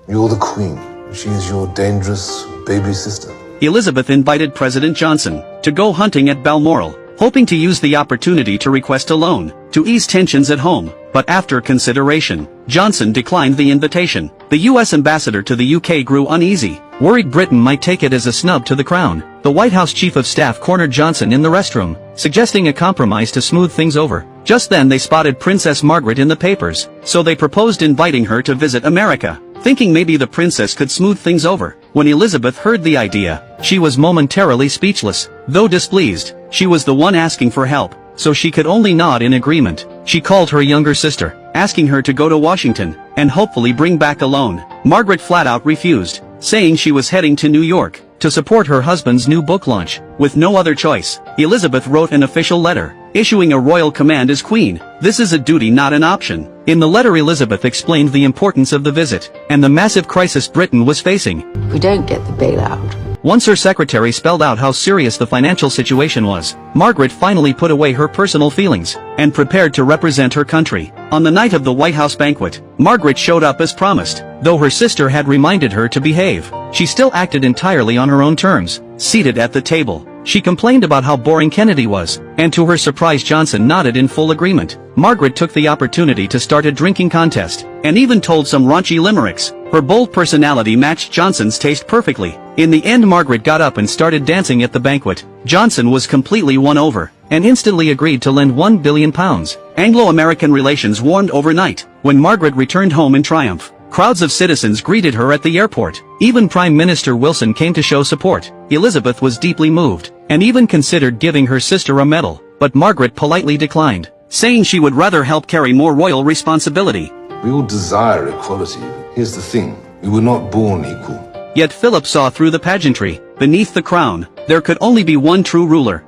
You're the queen. She's your dangerous baby sister. Elizabeth invited President Johnson to go hunting at Balmoral, hoping to use the opportunity to request a loan to ease tensions at home, but after consideration, Johnson declined the invitation. The U.S. ambassador to the UK grew uneasy, worried Britain might take it as a snub to the crown. The White House chief of staff cornered Johnson in the restroom, suggesting a compromise to smooth things over. Just then they spotted Princess Margaret in the papers, so they proposed inviting her to visit America, thinking maybe the princess could smooth things over. When Elizabeth heard the idea, she was momentarily speechless. Though displeased, she was the one asking for help, so she could only nod in agreement. She called her younger sister, asking her to go to Washington, and hopefully bring back a loan. Margaret flat out refused, saying she was heading to New York to support her husband's new book launch. With no other choice, Elizabeth wrote an official letter, issuing a royal command as queen. This is a duty, not an option. In the letter, Elizabeth explained the importance of the visit, and the massive crisis Britain was facing. We don't get the bailout. Once her secretary spelled out how serious the financial situation was, Margaret finally put away her personal feelings, and prepared to represent her country. On the night of the White House banquet, Margaret showed up as promised. Though her sister had reminded her to behave, she still acted entirely on her own terms. Seated at the table, she complained about how boring Kennedy was, and to her surprise Johnson nodded in full agreement. Margaret took the opportunity to start a drinking contest, and even told some raunchy limericks. Her bold personality matched Johnson's taste perfectly. In the end, Margaret got up and started dancing at the banquet. Johnson was completely won over, and instantly agreed to lend £1 billion. Anglo-American relations warmed overnight. When Margaret returned home in triumph, crowds of citizens greeted her at the airport. Even Prime Minister Wilson came to show support. Elizabeth was deeply moved, and even considered giving her sister a medal, but Margaret politely declined, saying she would rather help carry more royal responsibility. We all desire equality. Here's the thing, we were not born equal. Yet Philip saw through the pageantry. Beneath the crown, there could only be one true ruler.